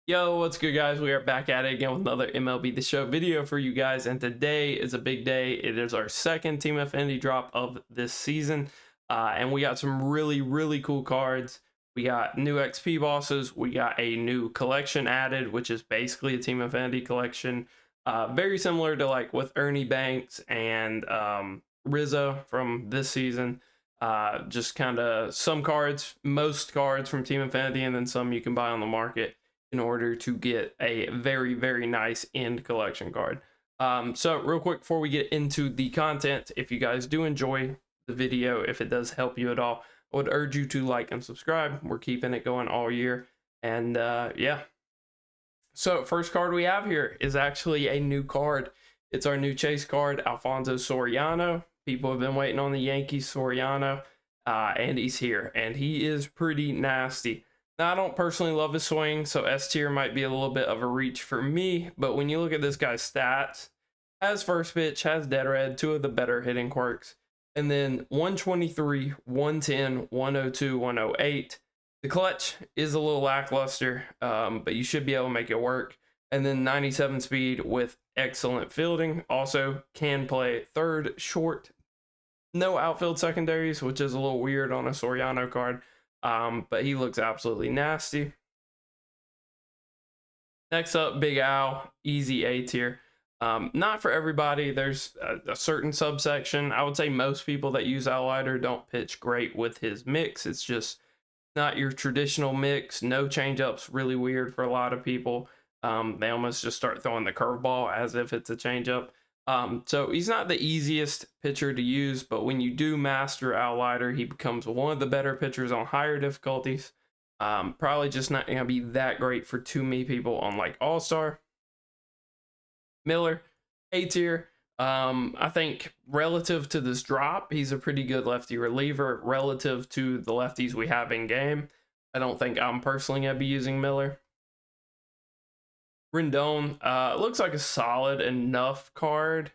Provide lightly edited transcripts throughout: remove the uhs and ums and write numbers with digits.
Yo, what's good, guys? We are back at it again with another MLB The Show video for you guys, and today is a big day. It is our second Team Affinity drop of this season, and we got some really cool cards. We got new XP bosses. We got a new collection added, which is basically a Team Affinity collection, very similar to like with Ernie Banks and Rizzo from this season. Just kind of some cards, most cards from Team Affinity, and then some you can buy on the market in order to get a very nice end collection card. So real quick before we get into the content, if you guys do enjoy the video, if it does help you at all, I would urge you to like and subscribe. We're keeping it going all year. And yeah. So first card we have here is actually a new card. It's our new chase card, Alfonso Sorano. People have been waiting on the Yankees Soriano, and he's here, and he is pretty nasty. Now, I don't personally love his swing, so S tier might be a little bit of a reach for me, but when you look at this guy's stats, has first pitch, has dead red, two of the better hitting quirks, and then 123, 110, 102, 108. The clutch is a little lackluster, but you should be able to make it work. And then 97 speed with excellent fielding. Also can play third, short, no outfield secondaries, which is a little weird on a Soriano card. But he looks absolutely nasty. Next up, Big Al, easy A tier. Not for everybody. There's a certain subsection. I would say most people that use Outlighter don't pitch great with his mix. It's just not your traditional mix. No changeups, really weird for a lot of people. They almost just start throwing the curveball as if it's a changeup. So he's not the easiest pitcher to use, but when you do master Outlighter, he becomes one of the better pitchers on higher difficulties. Probably just not going to be that great for too many people on like All-Star. Miller, A tier. I think relative to this drop, he's a pretty good lefty reliever relative to the lefties we have in game. I don't think I'm personally going to be using Miller. Rendon, looks like a solid enough card.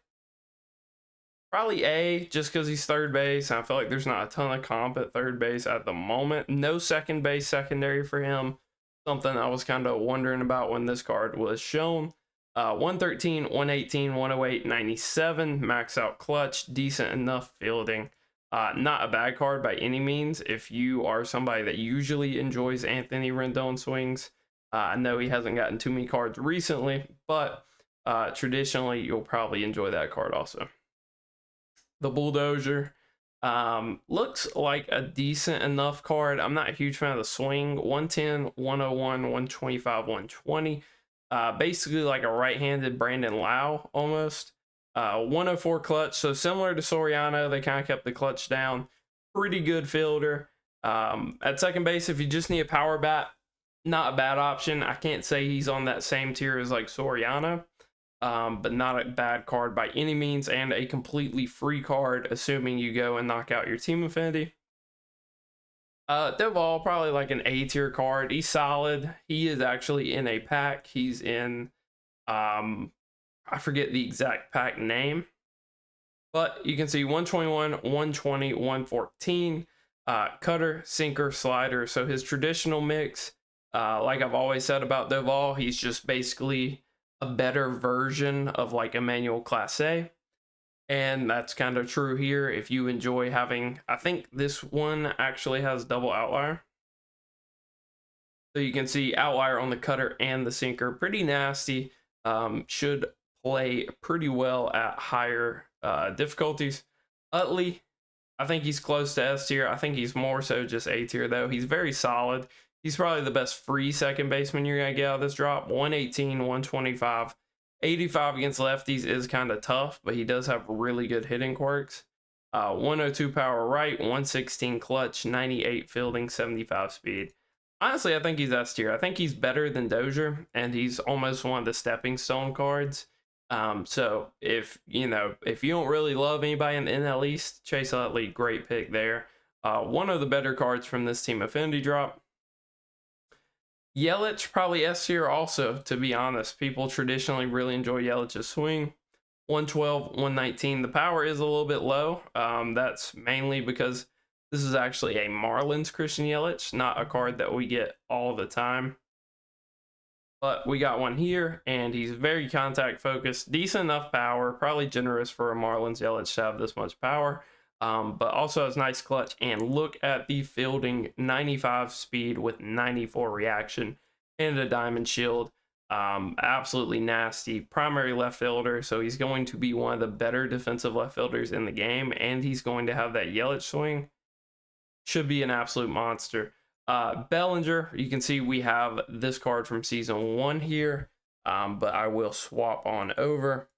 Probably A, just because he's third base. I feel like there's not a ton of comp at third base at the moment. No second base secondary for him. Something I was kind of wondering about when this card was shown. 113, 118, 108, 97. Max out clutch. Decent enough fielding. Not a bad card by any means. If you are somebody that usually enjoys Anthony Rendon swings, I know he hasn't gotten too many cards recently, but traditionally you'll probably enjoy that card also. The Bulldozer looks like a decent enough card. I'm not a huge fan of the swing. 110, 101, 125, 120. Basically like a right-handed Brandon Lau almost. 104 clutch, so similar to Soriano, they kind of kept the clutch down. Pretty good fielder. At second base, if you just need a power bat, not a bad option. I can't say he's on that same tier as like Soriano, but not a bad card by any means, and a completely free card, assuming you go and knock out your Team Affinity. Deval, probably like an A tier card. He's solid. He is actually in a pack. He's in, I forget the exact pack name, but you can see 121, 120, 114, cutter, sinker, slider. So his traditional mix, like I've always said about Doval, he's just basically a better version of like Emmanuel Clase. And that's kind of true here. If you enjoy having, I think this one actually has double outlier. So you can see outlier on the cutter and the sinker. Pretty nasty. Should play pretty well at higher difficulties. Utley, I think he's close to S tier. I think he's more so just A tier though. He's very solid. He's probably the best free second baseman you're going to get out of this drop. 118, 125. 85 against lefties is kind of tough, but he does have really good hitting quirks. 102 power right, 116 clutch, 98 fielding, 75 speed. Honestly, I think he's S tier. I think he's better than Dozier, and he's almost one of the stepping stone cards. So if you don't really love anybody in the NL East, Chase Utley, great pick there. One of the better cards from this Team Affinity drop. Yelich, probably S tier also, to be honest. People traditionally really enjoy Yelich's swing. 112, 119. The power is a little bit low. That's mainly because this is actually a Marlins Christian Yelich, not a card that we get all the time. But we got one here, and he's very contact focused, decent enough power, probably generous for a Marlins Yelich to have this much power, but also has nice clutch. And look at the fielding, 95 speed with 94 reaction and a diamond shield. Absolutely nasty. Primary left fielder, so he's going to be one of the better defensive left fielders in the game, and he's going to have that Yelich swing. Should be an absolute monster. Bellinger, you can see we have this card from season 1 here, but I will swap on over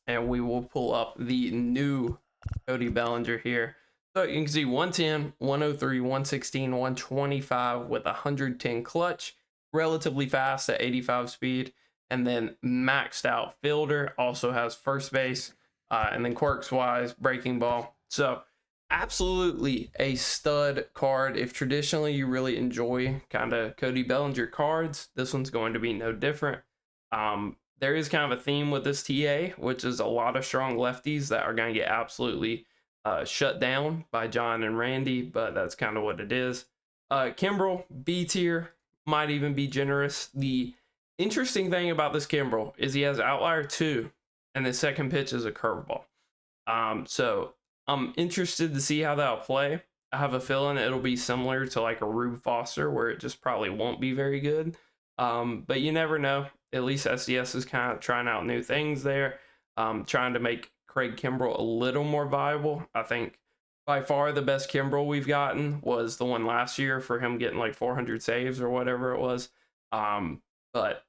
and we will pull up the new Cody Bellinger here. So you can see 110, 103, 116, 125 with 110 clutch, relatively fast at 85 speed, and then maxed out fielder, also has first base, and then quirks wise, breaking ball. So absolutely a stud card. If traditionally you really enjoy kind of Cody Bellinger cards, this one's going to be no different. There is kind of a theme with this TA, which is a lot of strong lefties that are going to get absolutely shut down by John and Randy, but that's kind of what it is. Kimbrell, B tier, might even be generous. The interesting thing about this Kimbrell is he has outlier 2, and the second pitch is a curveball. So I'm interested to see how that'll play. I have a feeling it'll be similar to like a Rube Foster, where it just probably won't be very good. But you never know. At least SDS is kind of trying out new things there, trying to make Craig Kimbrell a little more viable. I think by far the best Kimbrell we've gotten was the one last year for him getting like 400 saves or whatever it was. But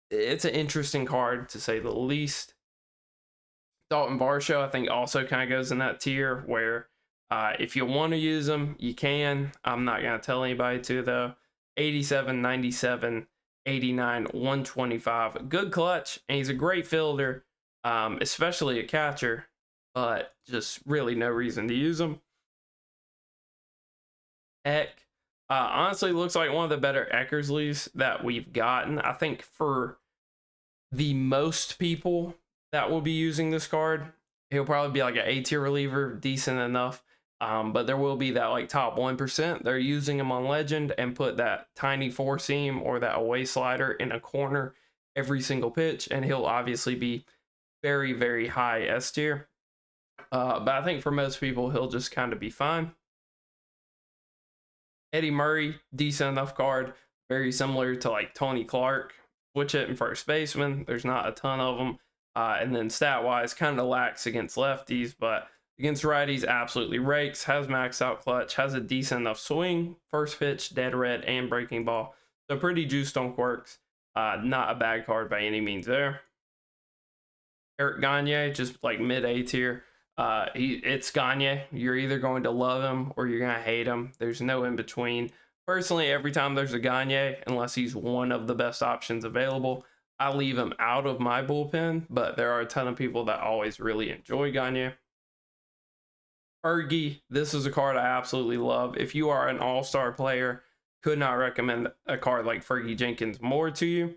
it's an interesting card to say the least. Dalton Varsho, I think, also kind of goes in that tier where if you want to use them, you can. I'm not going to tell anybody to, though. 87, 97, 89, 125. Good clutch, and he's a great fielder, especially a catcher, but just really no reason to use him. Eck. Honestly, looks like one of the better Eckersleys that we've gotten. I think for the most people that will be using this card, he'll probably be like an A tier reliever, decent enough. But there will be that like top 1%. They're using him on Legend and put that tiny 4-seam or that away slider in a corner every single pitch, and he'll obviously be very, very high S tier. But I think for most people, he'll just kind of be fine. Eddie Murray, decent enough card, very similar to like Tony Clark. Switch hitting first baseman. There's not a ton of them. And then stat-wise, kind of lacks against lefties, but against righties, absolutely rakes, has maxed out clutch, has a decent enough swing, first pitch, dead red, and breaking ball. So pretty juiced on quirks. Not a bad card by any means there. Eric Gagne, just like mid-A tier. It's Gagne. You're either going to love him or you're going to hate him. There's no in between. Personally, every time there's a Gagne, unless he's one of the best options available, I leave him out of my bullpen, but there are a ton of people that always really enjoy Gagne. Fergie, this is a card I absolutely love. If you are an all-star player, could not recommend a card like Fergie Jenkins more to you.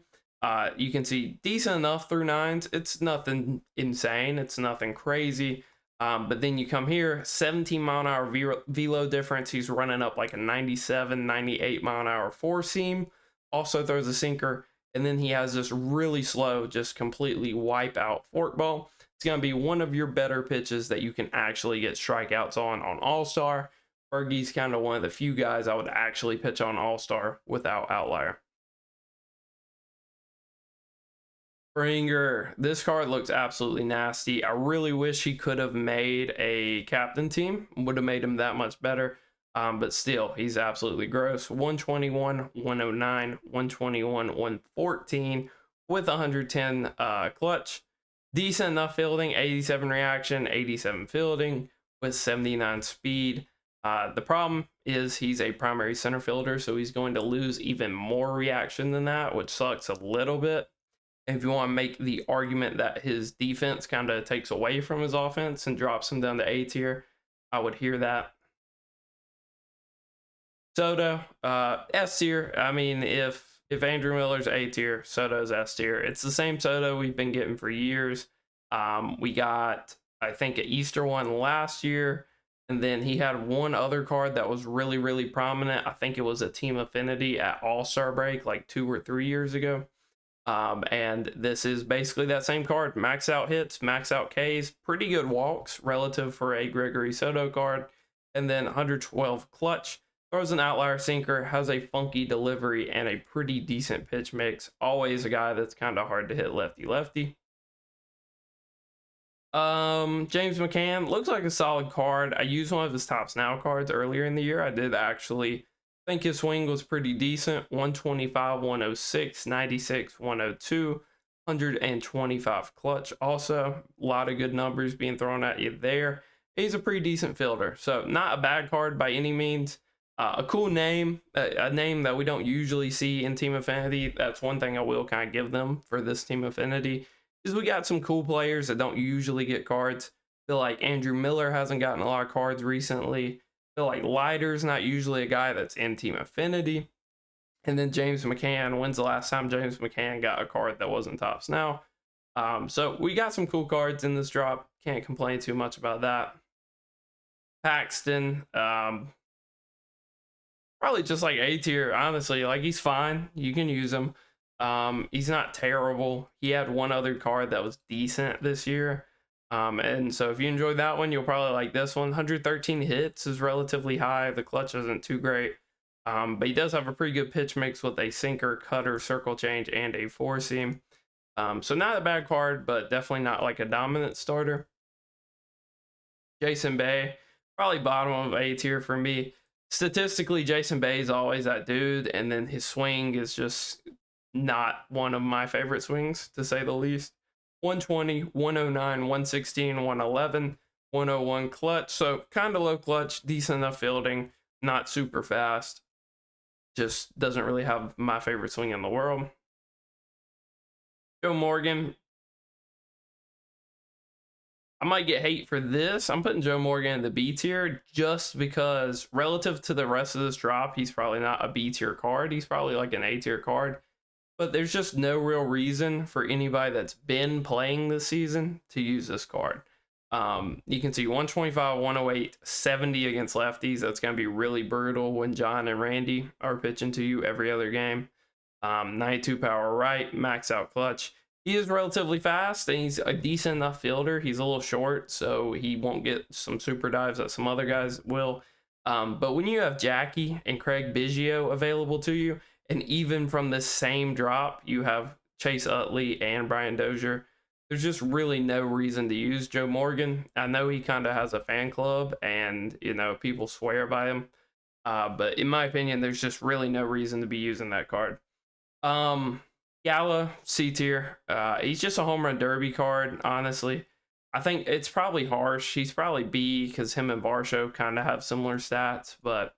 You can see decent enough through 9s. It's nothing insane. It's nothing crazy. But then you come here, 17 mile an hour velo difference. He's running up like a 97, 98 mile an hour 4-seam. Also throws a sinker. And then he has this really slow, just completely wipe out forkball. It's going to be one of your better pitches that you can actually get strikeouts on All-Star. Fergie's kind of one of the few guys I would actually pitch on All-Star without outlier. Springer, this card looks absolutely nasty. I really wish he could have made a captain team. Would have made him that much better. But still, he's absolutely gross. 121, 109, 121, 114 with 110 clutch. Decent enough fielding, 87 reaction, 87 fielding with 79 speed. The problem is he's a primary center fielder, so he's going to lose even more reaction than that, which sucks a little bit. And if you want to make the argument that his defense kind of takes away from his offense and drops him down to A tier, I would hear that. Soto, S tier. I mean, if Andrew Miller's A tier, Soto's S tier. It's the same Soto we've been getting for years. We got, I think, an Easter one last year. And then he had one other card that was really, really prominent. I think it was a Team Affinity at All-Star Break like 2 or 3 years ago. And this is basically that same card. Max out hits, max out Ks, pretty good walks relative for a Gregory Soto card. And then 112 clutch. Throws an outlier sinker, has a funky delivery, and a pretty decent pitch mix. Always a guy that's kind of hard to hit lefty-lefty. James McCann looks like a solid card. I used one of his Tops Now cards earlier in the year. I did actually think his swing was pretty decent. 125, 106, 96, 102, 125 clutch. Also, a lot of good numbers being thrown at you there. He's a pretty decent fielder, so not a bad card by any means. A cool name, a name that we don't usually see in Team Affinity. That's one thing I will kind of give them for this Team Affinity, is we got some cool players that don't usually get cards. I feel like Andrew Miller hasn't gotten a lot of cards recently. I feel like Leiter's not usually a guy that's in Team Affinity. And then James McCann, when's the last time James McCann got a card that wasn't Tops Now? So we got some cool cards in this drop. Can't complain too much about that. Paxton, probably just like A tier, honestly. Like, he's fine. You can use him. He's not terrible. He had one other card that was decent this year. And so if you enjoyed that one, you'll probably like this one. 113 hits is relatively high. The clutch isn't too great. But he does have a pretty good pitch mix with a sinker, cutter, circle change, and a four seam. So not a bad card, but definitely not like a dominant starter. Jason Bay, probably bottom of A tier for me. Statistically, Jason Bay is always that dude, and then his swing is just not one of my favorite swings, to say the least. 120, 109, 116, 111, 101 clutch. So kind of low clutch, decent enough fielding, not super fast. Just doesn't really have my favorite swing in the world. Joe Morgan, I might get hate for this. I'm putting Joe Morgan in the B tier just because relative to the rest of this drop, he's probably not a B tier card. He's probably like an A tier card. But there's just no real reason for anybody that's been playing this season to use this card. You can see 125, 108, 70 against lefties. That's going to be really brutal when John and Randy are pitching to you every other game. 92 power right, max out clutch. He is relatively fast, and he's a decent enough fielder. He's a little short, so he won't get some super dives that some other guys will. But when you have Jackie and Craig Biggio available to you, and even from this same drop, you have Chase Utley and Brian Dozier, there's just really no reason to use Joe Morgan. I know he kind of has a fan club, and people swear by him. But in my opinion, there's just really no reason to be using that card. Gala, C tier. He's just a home run derby card, honestly. I think it's probably harsh. He's probably B because him and Varsho kind of have similar stats, but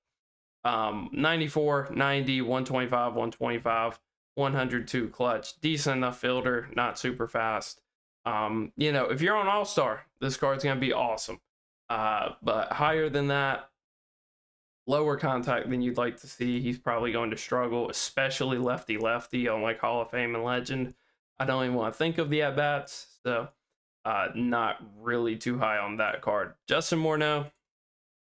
94, 90, 125, 125, 102 clutch. Decent enough fielder, not super fast. If you're on All-Star, this card's going to be awesome. But higher than that, lower contact than you'd like to see, he's probably going to struggle, especially lefty-lefty on like Hall of Fame and Legend. I don't even want to think of the at-bats, so not really too high on that card. Justin Morneau,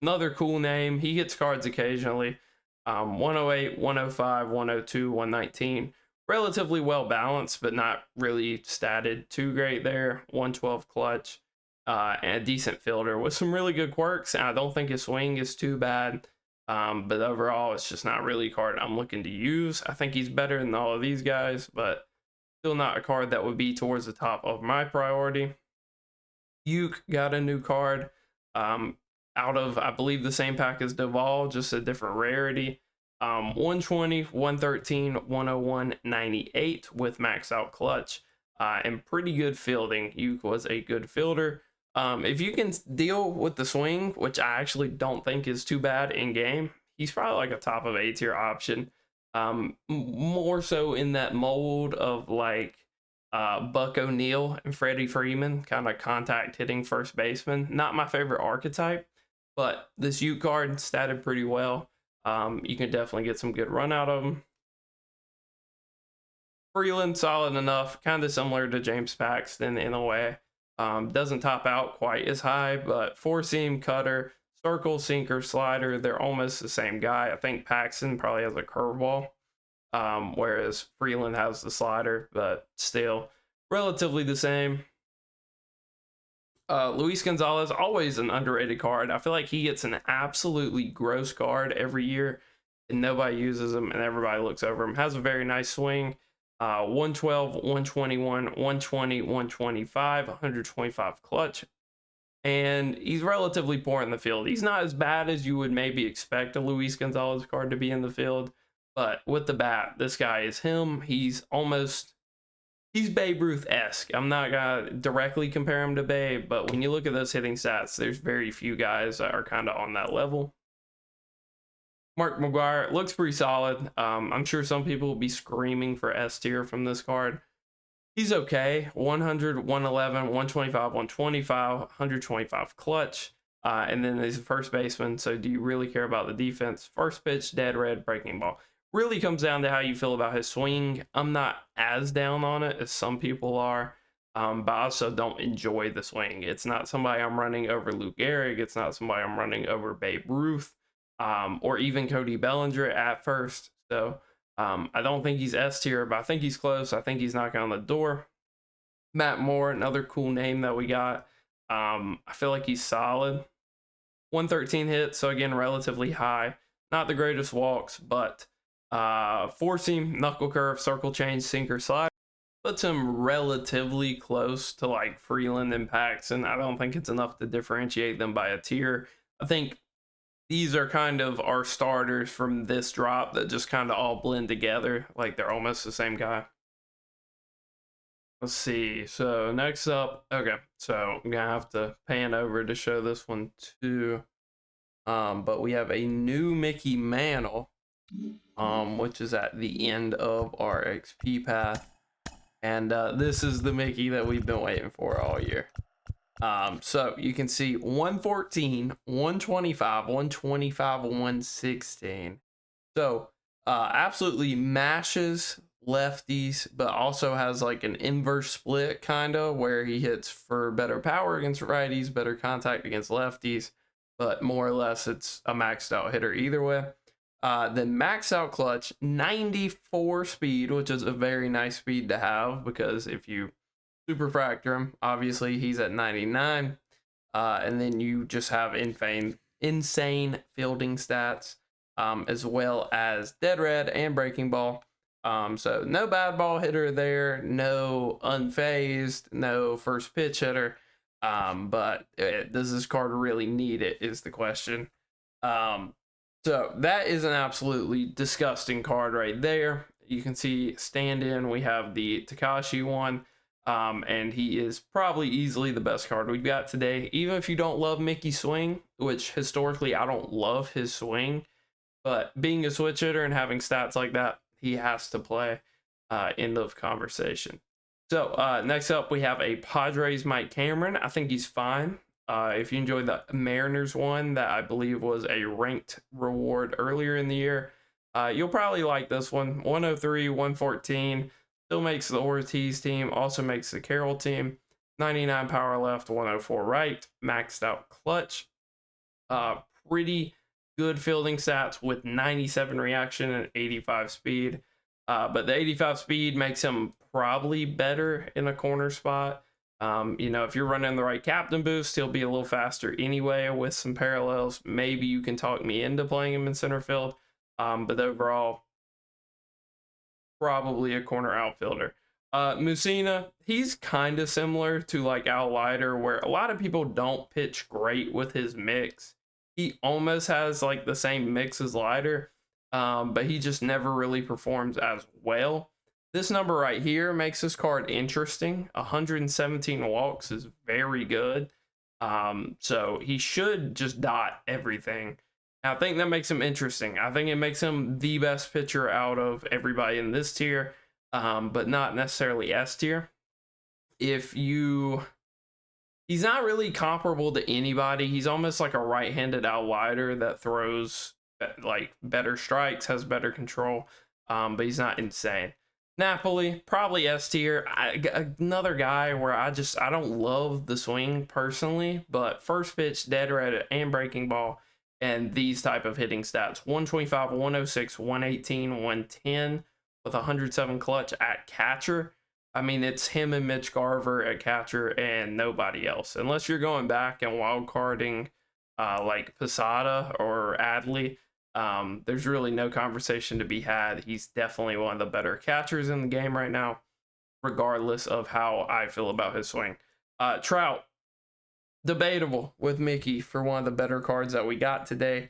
another cool name. He hits cards occasionally. 108, 105, 102, 119. Relatively well balanced, but not really statted too great there. 112 clutch, and a decent fielder with some really good quirks. And I don't think his swing is too bad. But overall, it's just not really a card I'm looking to use. I think he's better than all of these guys, but still not a card that would be towards the top of my priority. Uke got a new card out of, I believe, the same pack as Duvall, just a different rarity. 120, 113, 101, 98 with max out clutch and pretty good fielding. Uke was a good fielder. If you can deal with the swing, which I actually don't think is too bad in game, he's probably like a top of A tier option. More so in that mold of like Buck O'Neil and Freddie Freeman, kind of contact hitting first baseman. Not my favorite archetype, but this Ute card statted pretty well. You can definitely get some good run out of him. Freeland, solid enough, kind of similar to James Paxton in a way. Doesn't top out quite as high, but four seam, cutter, Circle, sinker, slider, they're almost the same guy. I think Paxton probably has a curveball, whereas Freeland has the slider, but still relatively the same. Luis Gonzalez, always an underrated card. I feel like he gets an absolutely gross card every year, and nobody uses him, and everybody looks over him. Has a very nice swing. 112, 121, 120, 125, 125 clutch. And he's relatively poor in the field. He's not as bad as you would maybe expect a Luis Gonzalez card to be in the field, but with the bat, this guy is him. He's Babe Ruth-esque. I'm not going to directly compare him to Babe, but when you look at those hitting stats, there's very few guys that are kind of on that level. Mark Maguire looks pretty solid. I'm sure some people will be screaming for S tier from this card. He's okay. 100, 111, 125, 125, 125 clutch. And then he's a first baseman. So do you really care about the defense? First pitch, dead red, breaking ball. Really comes down to how you feel about his swing. I'm not as down on it as some people are, but I also don't enjoy the swing. It's not somebody I'm running over Lou Gehrig. It's not somebody I'm running over Babe Ruth, or even Cody Bellinger at first. So I don't think he's S tier, but I think he's close. I think he's knocking on the door. Matt Moore, another cool name that we got. I feel like he's solid. 113 hits, so again, relatively high. Not the greatest walks, but four seam, knuckle curve, circle change, sinker, slide. Puts him relatively close to like Freeland and Paxton. I don't think it's enough to differentiate them by a tier. I think these are kind of our starters from this drop that just kind of all blend together. Like they're almost the same guy. Let's see. So next up, okay. So I'm going to have to pan over to show this one too. But we have a new Mickey Mantle, which is at the end of our XP path. And this is the Mickey that we've been waiting for all year. So you can see 114, 125, 125, 116. So absolutely mashes lefties, but also has like an inverse split kind of where he hits for better power against righties, better contact against lefties, but more or less it's a maxed out hitter either way. Then max out clutch, 94 speed, which is a very nice speed to have because if you superfractor him, obviously he's at 99. And then you just have insane fielding stats, as well as dead red and breaking ball. So no bad ball hitter there, no unfazed, no first pitch hitter. But does this card really need it is the question. So that is an absolutely disgusting card right there. You can see stand-in, we have the Takashi one, and he is probably easily the best card we've got today. Even if you don't love Mickey's swing, which historically I don't love his swing, but being a switch hitter and having stats like that, he has to play. End of conversation. So next up, we have a Padres Mike Cameron. I think he's fine. If you enjoyed the Mariners one that I believe was a ranked reward earlier in the year, you'll probably like this one. 103, 114, still makes the Ortiz team, also makes the Carroll team. 99 power left, 104 right, maxed out clutch. Pretty good fielding stats with 97 reaction and 85 speed. But the 85 speed makes him probably better in a corner spot. If you're running the right captain boost, he'll be a little faster anyway with some parallels. Maybe you can talk me into playing him in center field. But overall, probably a corner outfielder. Mussina, he's kind of similar to like Al Leiter, where a lot of people don't pitch great with his mix. He almost has like the same mix as Leiter, but he just never really performs as well. This number right here makes this card interesting. 117 walks is very good. So he should just dot everything. I think that makes him interesting. I think it makes him the best pitcher out of everybody in this tier, but not necessarily S tier. He's not really comparable to anybody. He's almost like a right-handed outlier that throws like better strikes, has better control, but he's not insane. Napoli, probably S tier. Another guy where I don't love the swing personally, but first pitch, dead red, and breaking ball, and these type of hitting stats: 125, 106, 118, 110 with 107 clutch at catcher. I mean, it's him and Mitch Garver at catcher and nobody else, unless you're going back and wild carding like Posada or Adley. There's really no conversation to be had. He's definitely one of the better catchers in the game right now, regardless of how I feel about his swing. Trout, debatable with Mickey for one of the better cards that we got today.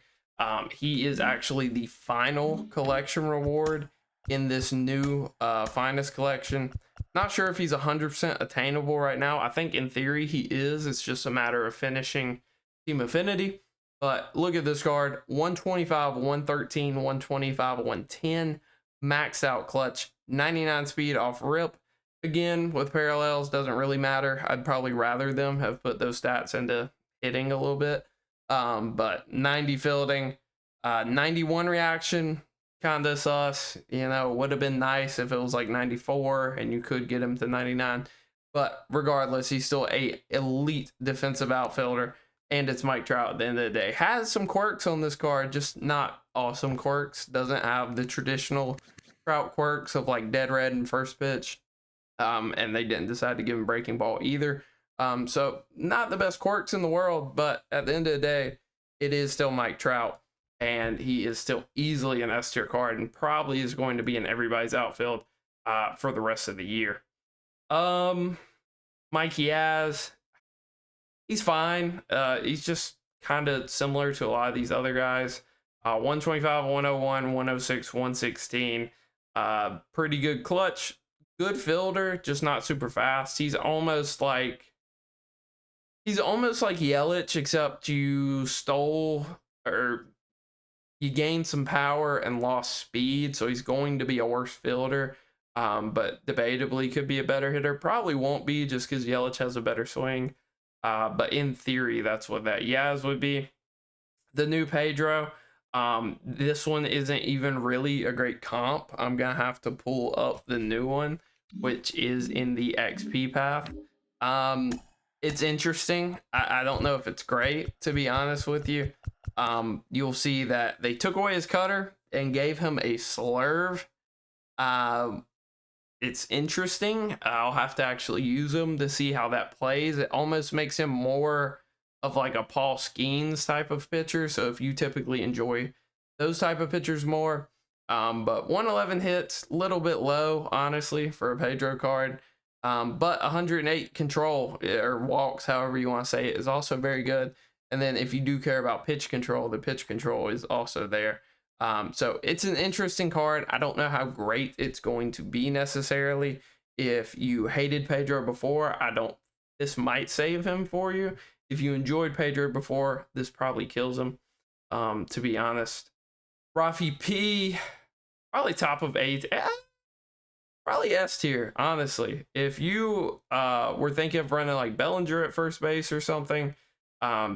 He is actually the final collection reward in this new finest collection. Not sure if he's 100% attainable right now. I think in theory he is. It's just a matter of finishing Team Affinity. But look at this card: 125, 113, 125, 110, maxed out clutch, 99 speed off rip. Again, with parallels, doesn't really matter. I'd probably rather them have put those stats into hitting a little bit. But 90 fielding, 91 reaction, kind of sus. You know, would have been nice if it was like 94 and you could get him to 99. But regardless, he's still a elite defensive outfielder. And it's Mike Trout at the end of the day. Has some quirks on this card, just not awesome quirks. Doesn't have the traditional Trout quirks of like dead red and first pitch. And they didn't decide to give him breaking ball either. So not the best quirks in the world, but at the end of the day, it is still Mike Trout. And he is still easily an S tier card and probably is going to be in everybody's outfield for the rest of the year. Mike Yaz, he's fine. He's just kind of similar to a lot of these other guys. 125, 101, 106, 116. Pretty good clutch. Good fielder, just not super fast. He's almost like Yelich, except you stole or you gained some power and lost speed. So he's going to be a worse fielder. But debatably could be a better hitter. Probably won't be just because Yelich has a better swing. But in theory, that's what that Yaz would be. The new Pedro, this one isn't even really a great comp. I'm going to have to pull up the new one, which is in the XP path. It's interesting. I don't know if it's great, to be honest with you. You'll see that they took away his cutter and gave him a slurve. It's interesting. I'll have to actually use him to see how that plays. It almost makes him more of like a Paul Skeens type of pitcher. So if you typically enjoy those type of pitchers more, but 111 hits, little bit low, honestly, for a Pedro card. But 108 control or walks, however you want to say it, is also very good. And then if you do care about pitch control, the pitch control is also there. So it's an interesting card. I don't know how great it's going to be necessarily. If you hated Pedro before, this might save him for you. If you enjoyed Pedro before, this probably kills him, to be honest. Rafi P, probably top of 8. Probably S tier, honestly. If you were thinking of running like Bellinger at first base or something,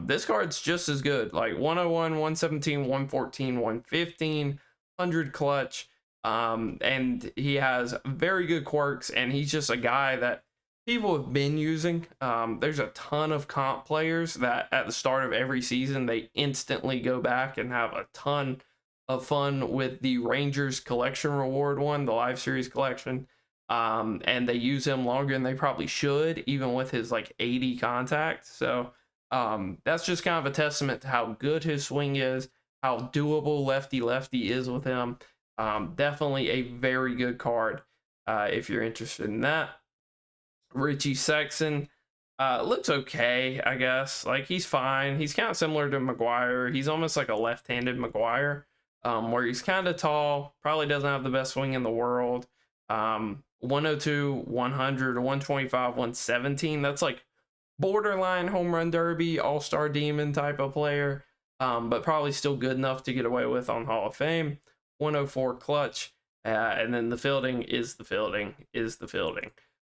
this card's just as good. Like 101, 117, 114, 115, 100 clutch. And he has very good quirks, and he's just a guy that people have been using. There's a ton of comp players that at the start of every season, they instantly go back and have a ton of fun with the Rangers collection reward one, the live series collection. And they use him longer than they probably should, even with his like 80 contact. So that's just kind of a testament to how good his swing is, how doable lefty is with him. Definitely a very good card if you're interested in that. Richie Sexson looks okay, I guess. Like, he's fine. He's kind of similar to Maguire. He's almost like a left-handed Maguire, where he's kind of tall, probably doesn't have the best swing in the world. 102, 100, 125, 117. That's like borderline home run derby, all-star demon type of player, but probably still good enough to get away with on Hall of Fame. 104 clutch, and then the fielding is the fielding.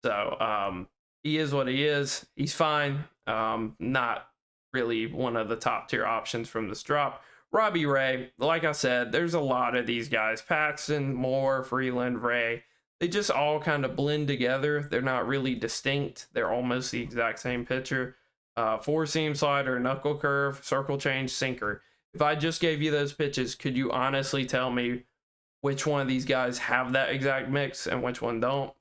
So he is what he is. He's fine. Not really one of the top tier options from this drop. Robbie Ray, like I said, there's a lot of these guys: Paxton, Moore, Freeland, Ray. they just all kind of blend together. They're not really distinct. They're almost the exact same pitcher. Four seam slider, knuckle curve, circle change, sinker. If I just gave you those pitches, could you honestly tell me which one of these guys have that exact mix and which one don't?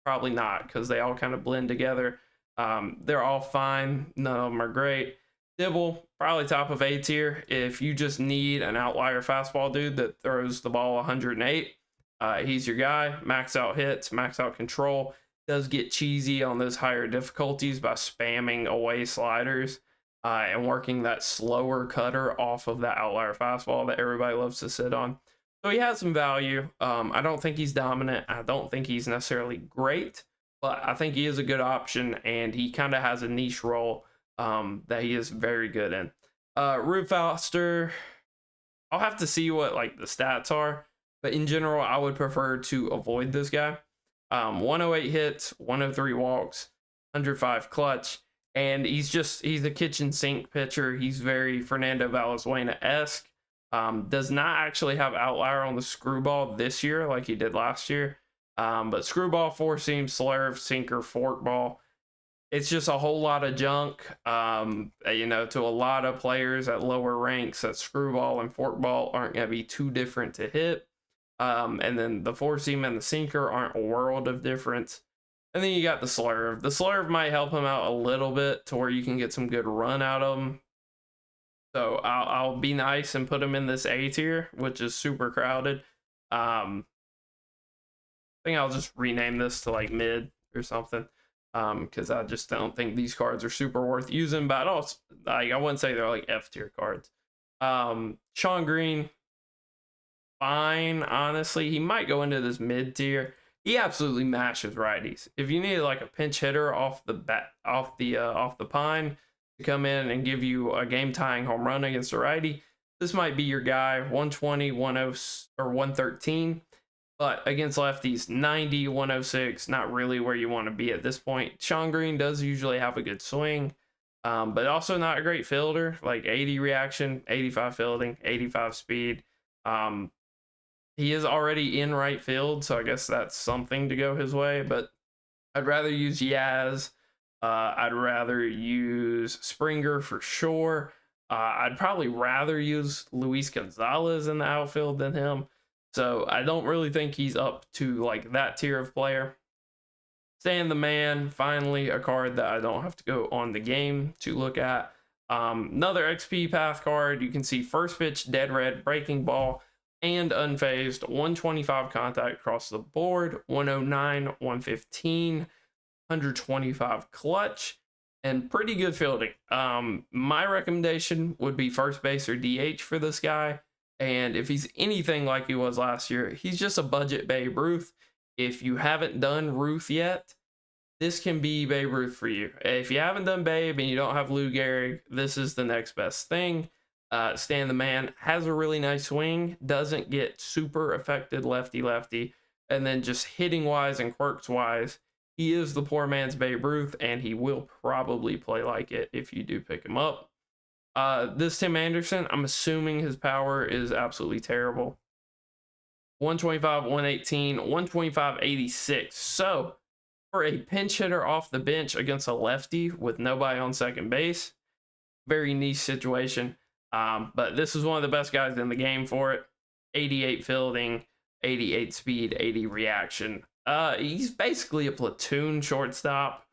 Probably not, because they all kind of blend together. They're all fine. None of them are great. Dibble, probably top of A tier. If you just need an outlier fastball dude that throws the ball 108, he's your guy. Max out hits, max out control. Does get cheesy on those higher difficulties by spamming away sliders and working that slower cutter off of that outlier fastball that everybody loves to sit on. So he has some value. I don't think he's dominant. I don't think he's necessarily great, but I think he is a good option, and he kind of has a niche role that he is very good in. Rube Foster, I'll have to see what like the stats are, but in general, I would prefer to avoid this guy. 108 hits, 103 walks, 105 clutch, and he's a kitchen sink pitcher. He's very Fernando Valenzuela-esque. Does not actually have outlier on the screwball this year like he did last year. But screwball, four seam, slurve, sinker, forkball. It's just a whole lot of junk. To a lot of players at lower ranks, that screwball and forkball aren't going to be too different to hit. And then the four seam and the sinker aren't a world of difference. And then you got the slurve. The slurve might help him out a little bit to where you can get some good run out of him. So I'll be nice and put him in this A tier, which is super crowded. I think I'll just rename this to like mid or something, because I just don't think these cards are super worth using. But also, I wouldn't say they're like F tier cards. Sean Green, fine, honestly. He might go into this mid tier. He absolutely mashes righties. If you need like a pinch hitter off the pine to come in and give you a game tying home run against a righty, this might be your guy. 120, 10 or 113. But against lefties, 90, 106, not really where you want to be at this point. Sean Green does usually have a good swing, but also not a great fielder. Like 80 reaction, 85 fielding, 85 speed. He is already in right field, so I guess that's something to go his way. But I'd rather use Yaz. I'd rather use Springer for sure. I'd probably rather use Luis Gonzalez in the outfield than him. So I don't really think he's up to like that tier of player. Stand the Man, finally a card that I don't have to go on the game to look at. Another XP path card. You can see first pitch, dead red, breaking ball, and unfazed. 125 contact across the board, 109, 115, 125 clutch, and pretty good fielding. My recommendation would be first base or DH for this guy. And if he's anything like he was last year, he's just a budget Babe Ruth. If you haven't done Ruth yet, this can be Babe Ruth for you. If you haven't done Babe and you don't have Lou Gehrig, this is the next best thing. Stan the Man has a really nice swing, doesn't get super affected lefty-lefty, and then just hitting-wise and quirks-wise, he is the poor man's Babe Ruth, and he will probably play like it if you do pick him up. This Tim Anderson, I'm assuming his power is absolutely terrible. 125, 118, 125, 86. So, for a pinch hitter off the bench against a lefty with nobody on second base, very niche situation. But this is one of the best guys in the game for it. 88 fielding, 88 speed, 80 reaction. He's basically a platoon shortstop.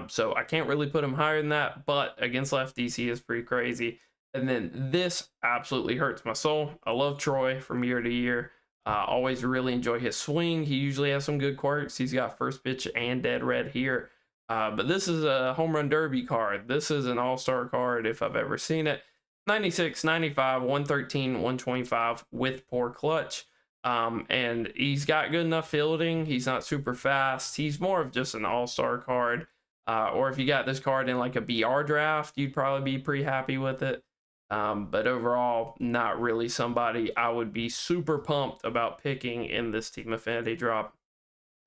So I can't really put him higher than that, but against lefties, he is pretty crazy. And then this absolutely hurts my soul. I love Troy from year to year. Always really enjoy his swing. He usually has some good quirks. He's got first pitch and dead red here. But this is a home run derby card. This is an all-star card if I've ever seen it. 96, 95, 113, 125 with poor clutch. And he's got good enough fielding. He's not super fast. He's more of just an all-star card. Or if you got this card in like a BR draft, you'd probably be pretty happy with it. But overall, not really somebody I would be super pumped about picking in this Team Affinity drop.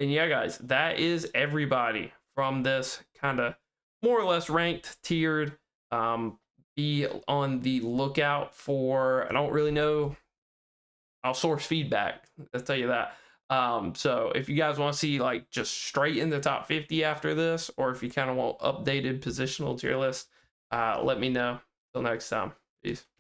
And yeah, guys, that is everybody from this kind of more or less ranked, tiered. Be on the lookout for, I don't really know, I'll source feedback, I'll tell you that. So if you guys want to see like just straight in the top 50 after this, or if you kind of want updated positional tier list, let me know. Till next time. Peace.